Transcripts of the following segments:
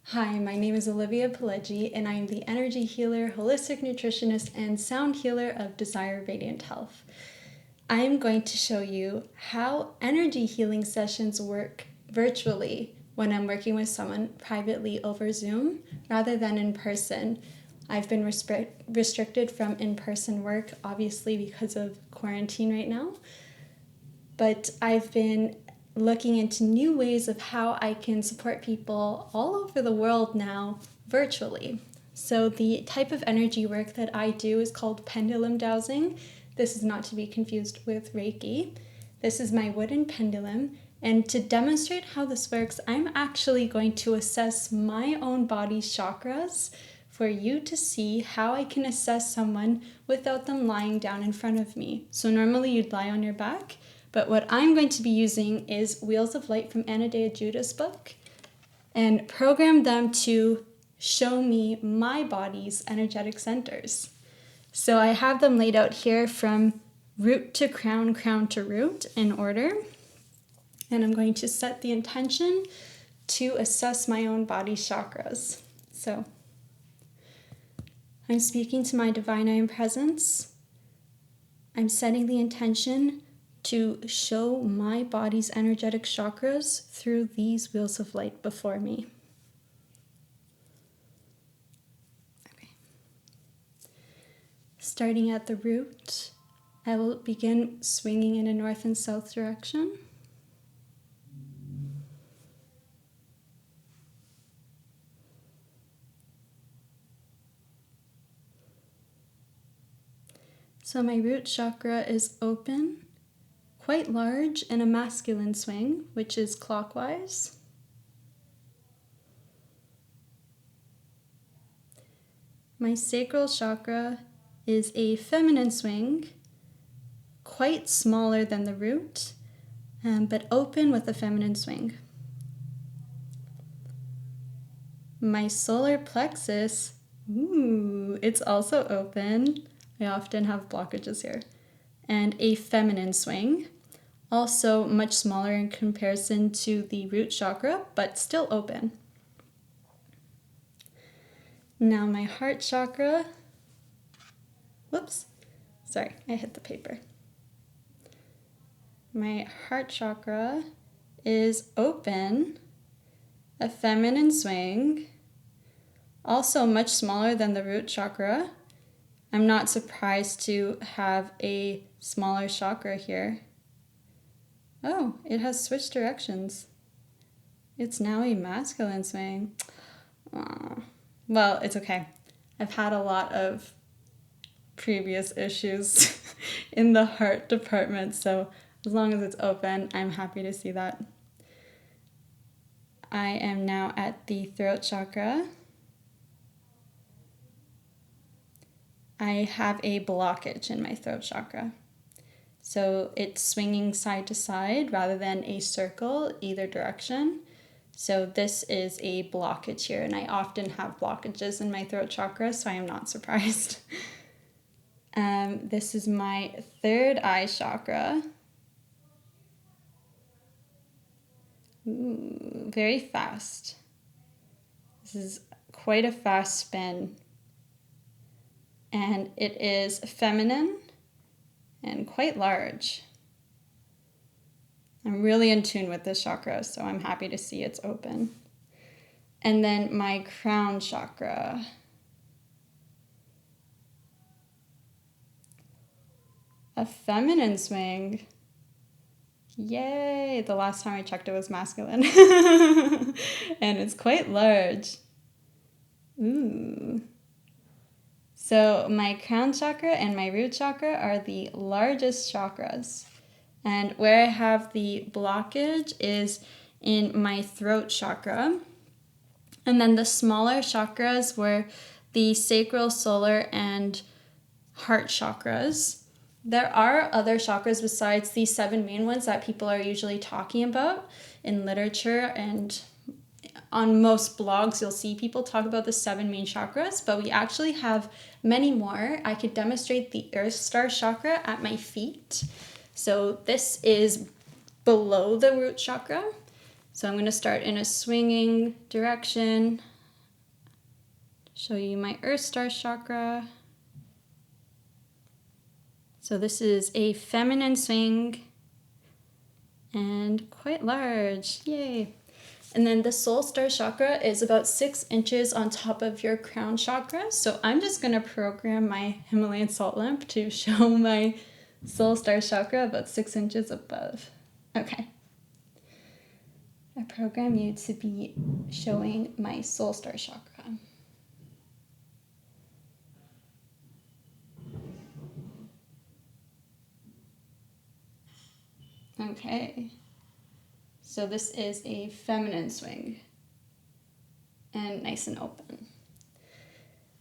Hi, my name is Olivia Pileggi, and I am the energy healer, holistic nutritionist, and sound healer of Desire Radiant Health. I am going to show you how energy healing sessions work virtually when I'm working with someone privately over Zoom rather than in person. I've been restricted from in-person work, obviously because of quarantine right now, but I've been looking into new ways of how I can support people all over the world now virtually. So the type of energy work that I do is called pendulum dowsing. This is not to be confused with Reiki. This is my wooden pendulum, and to demonstrate how this works, I'm actually going to assess my own body's chakras for you to see how I can assess someone without them lying down in front of me. So normally you'd lie on your back, but what I'm going to be using is Wheels of Light from Anodea Judah's book and program them to show me my body's energetic centers. So I have them laid out here from root to crown, crown to root in order. And I'm going to set the intention to assess my own body's chakras. So I'm speaking to my divine I am presence. I'm setting the intention to show my body's energetic chakras through these wheels of light before me. Okay. Starting at the root, I will begin swinging in a north and south direction. So my root chakra is open, quite large, in a masculine swing, which is clockwise. My sacral chakra is a feminine swing, quite smaller than the root, but open with a feminine swing. My solar plexus, it's also open. I often have blockages here. And a feminine swing, also much smaller in comparison to the root chakra, but still open. Now my heart chakra, I hit the paper. My heart chakra is open, a feminine swing, also much smaller than the root chakra. I'm not surprised to have a smaller chakra here. Oh, it has switched directions. It's now a masculine swing. Aww. Well, it's okay. I've had a lot of previous issues in the heart department, so as long as it's open, I'm happy to see that. I am now at the throat chakra. I have a blockage in my throat chakra. So it's swinging side to side rather than a circle either direction. So this is a blockage here, and I often have blockages in my throat chakra, so I am not surprised. This is my third eye chakra. Ooh, very fast. This is quite a fast spin. And it is feminine and quite large. I'm really in tune with this chakra, so I'm happy to see it's open. And then my crown chakra. A feminine swing. Yay! The last time I checked it was masculine. And it's quite large. Ooh. So my crown chakra and my root chakra are the largest chakras. And where I have the blockage is in my throat chakra. And then the smaller chakras were the sacral, solar, and heart chakras. There are other chakras besides these 7 main ones that people are usually talking about in literature, and on most blogs you'll see people talk about the 7 main chakras, but we actually have many more. I could demonstrate the Earth Star chakra at my feet. So this is below the root chakra. So I'm going to start in a swinging direction, show you my Earth Star chakra. So this is a feminine swing and quite large, yay. And then the Soul Star chakra is about 6 inches on top of your crown chakra. So I'm just gonna program my Himalayan salt lamp to show my Soul Star chakra about 6 inches above. Okay. I program you to be showing my Soul Star chakra. Okay. So this is a feminine swing and nice and open.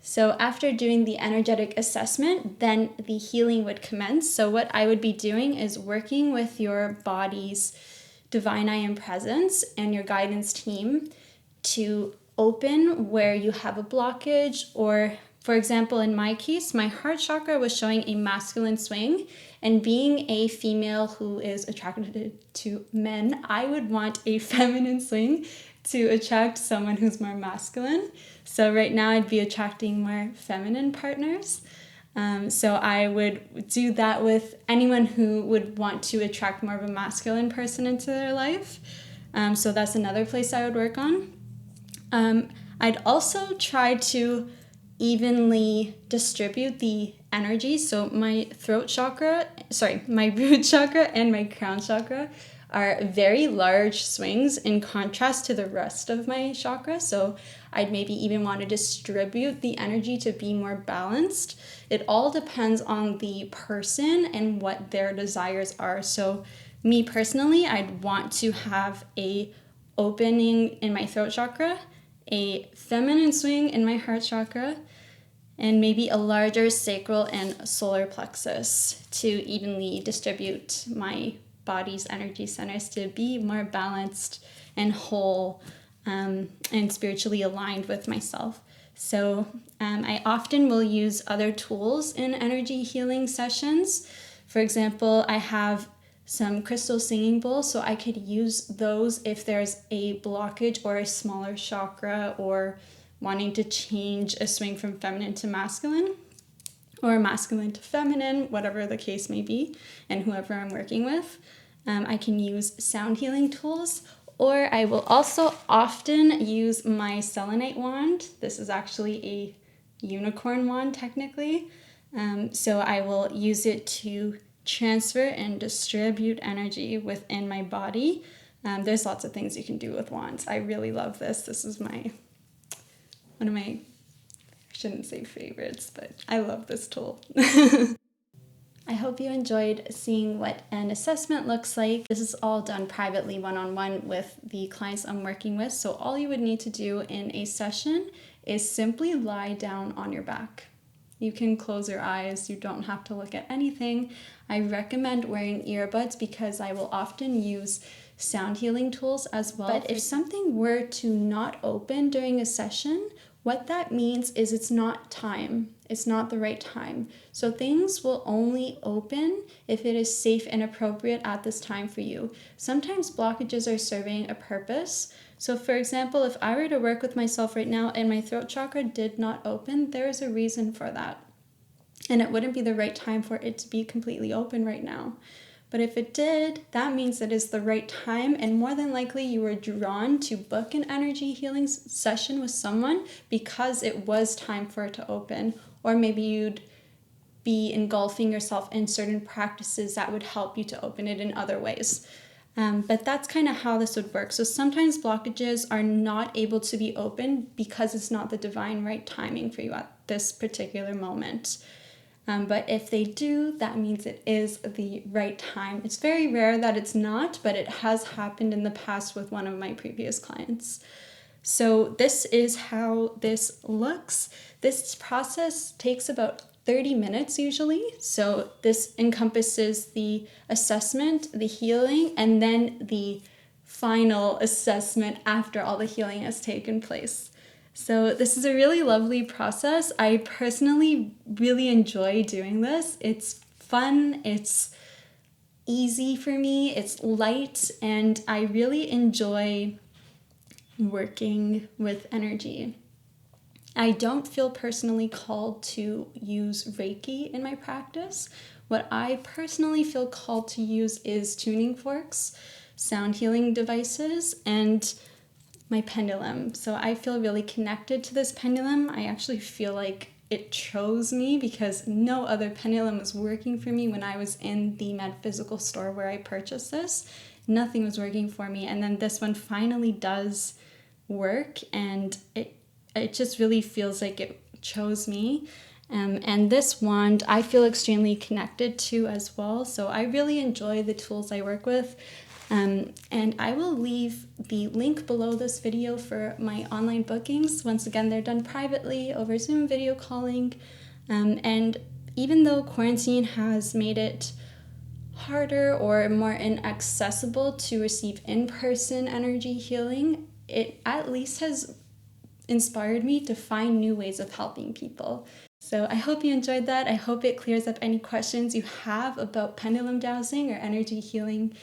So after doing the energetic assessment, then the healing would commence. So what I would be doing is working with your body's divine I am presence and your guidance team to open where you have a blockage, or for example, in my case, my heart chakra was showing a masculine swing, and being a female who is attracted to men, I would want a feminine swing to attract someone who's more masculine. So right now I'd be attracting more feminine partners. So I would do that with anyone who would want to attract more of a masculine person into their life. So that's another place I would work on. I'd also try to evenly distribute the energy. So my root chakra and my crown chakra are very large swings in contrast to the rest of my chakra. So I'd maybe even want to distribute the energy to be more balanced. It all depends on the person and what their desires are. So me personally, I'd want to have a opening in my throat chakra, a feminine swing in my heart chakra, and maybe a larger sacral and solar plexus to evenly distribute my body's energy centers to be more balanced and whole, and spiritually aligned with myself. So I often will use other tools in energy healing sessions. For example, I have some crystal singing bowls, so I could use those if there's a blockage or a smaller chakra, or wanting to change a swing from feminine to masculine, or masculine to feminine, whatever the case may be, and whoever I'm working with. I can use sound healing tools, or I will also often use my selenite wand. This is actually a unicorn wand technically. So I will use it to transfer and distribute energy within my body. There's lots of things you can do with wands. I really love this. This is one of my, I shouldn't say favorites, but I love this tool. I hope you enjoyed seeing what an assessment looks like. This is all done privately, one-on-one with the clients I'm working with. So all you would need to do in a session is simply lie down on your back. You can close your eyes. You don't have to look at anything. I recommend wearing earbuds because I will often use sound healing tools as well. But if something were to not open during a session, what that means is it's not time. It's not the right time. So things will only open if it is safe and appropriate at this time for you. Sometimes blockages are serving a purpose. So for example, if I were to work with myself right now and my throat chakra did not open, there is a reason for that. And it wouldn't be the right time for it to be completely open right now. But if it did, that means it is the right time, and more than likely you were drawn to book an energy healing session with someone because it was time for it to open, or maybe you'd be engulfing yourself in certain practices that would help you to open it in other ways. But that's kind of how this would work. So sometimes blockages are not able to be opened because it's not the divine right timing for you at this particular moment. But if they do, that means it is the right time. It's very rare that it's not, but it has happened in the past with one of my previous clients. So this is how this looks. This process takes about 30 minutes usually. So this encompasses the assessment, the healing, and then the final assessment after all the healing has taken place. So this is a really lovely process. I personally really enjoy doing this. It's fun, it's easy for me, it's light, and I really enjoy working with energy. I don't feel personally called to use Reiki in my practice. What I personally feel called to use is tuning forks, sound healing devices, and my pendulum. So I feel really connected to this pendulum. I actually feel like it chose me because no other pendulum was working for me when I was in the metaphysical store where I purchased this. Nothing was working for me. And then this one finally does work, and it just really feels like it chose me. And this wand I feel extremely connected to as well. So I really enjoy the tools I work with. And I will leave the link below this video for my online bookings. Once again, they're done privately over Zoom video calling. And even though quarantine has made it harder or more inaccessible to receive in-person energy healing, it at least has inspired me to find new ways of helping people. So I hope you enjoyed that. I hope it clears up any questions you have about pendulum dowsing or energy healing,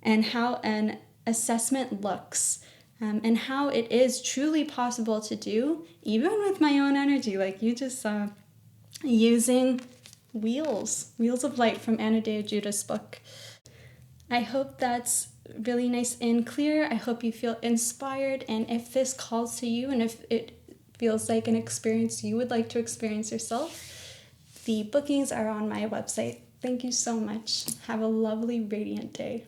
and how an assessment looks, and how it is truly possible to do, even with my own energy, like you just saw, using Wheels of Light from Anna de Ajuda's book. I hope that's really nice and clear. I hope you feel inspired, and if this calls to you and if it feels like an experience you would like to experience yourself, the bookings are on my website. Thank you so much. Have a lovely, radiant day.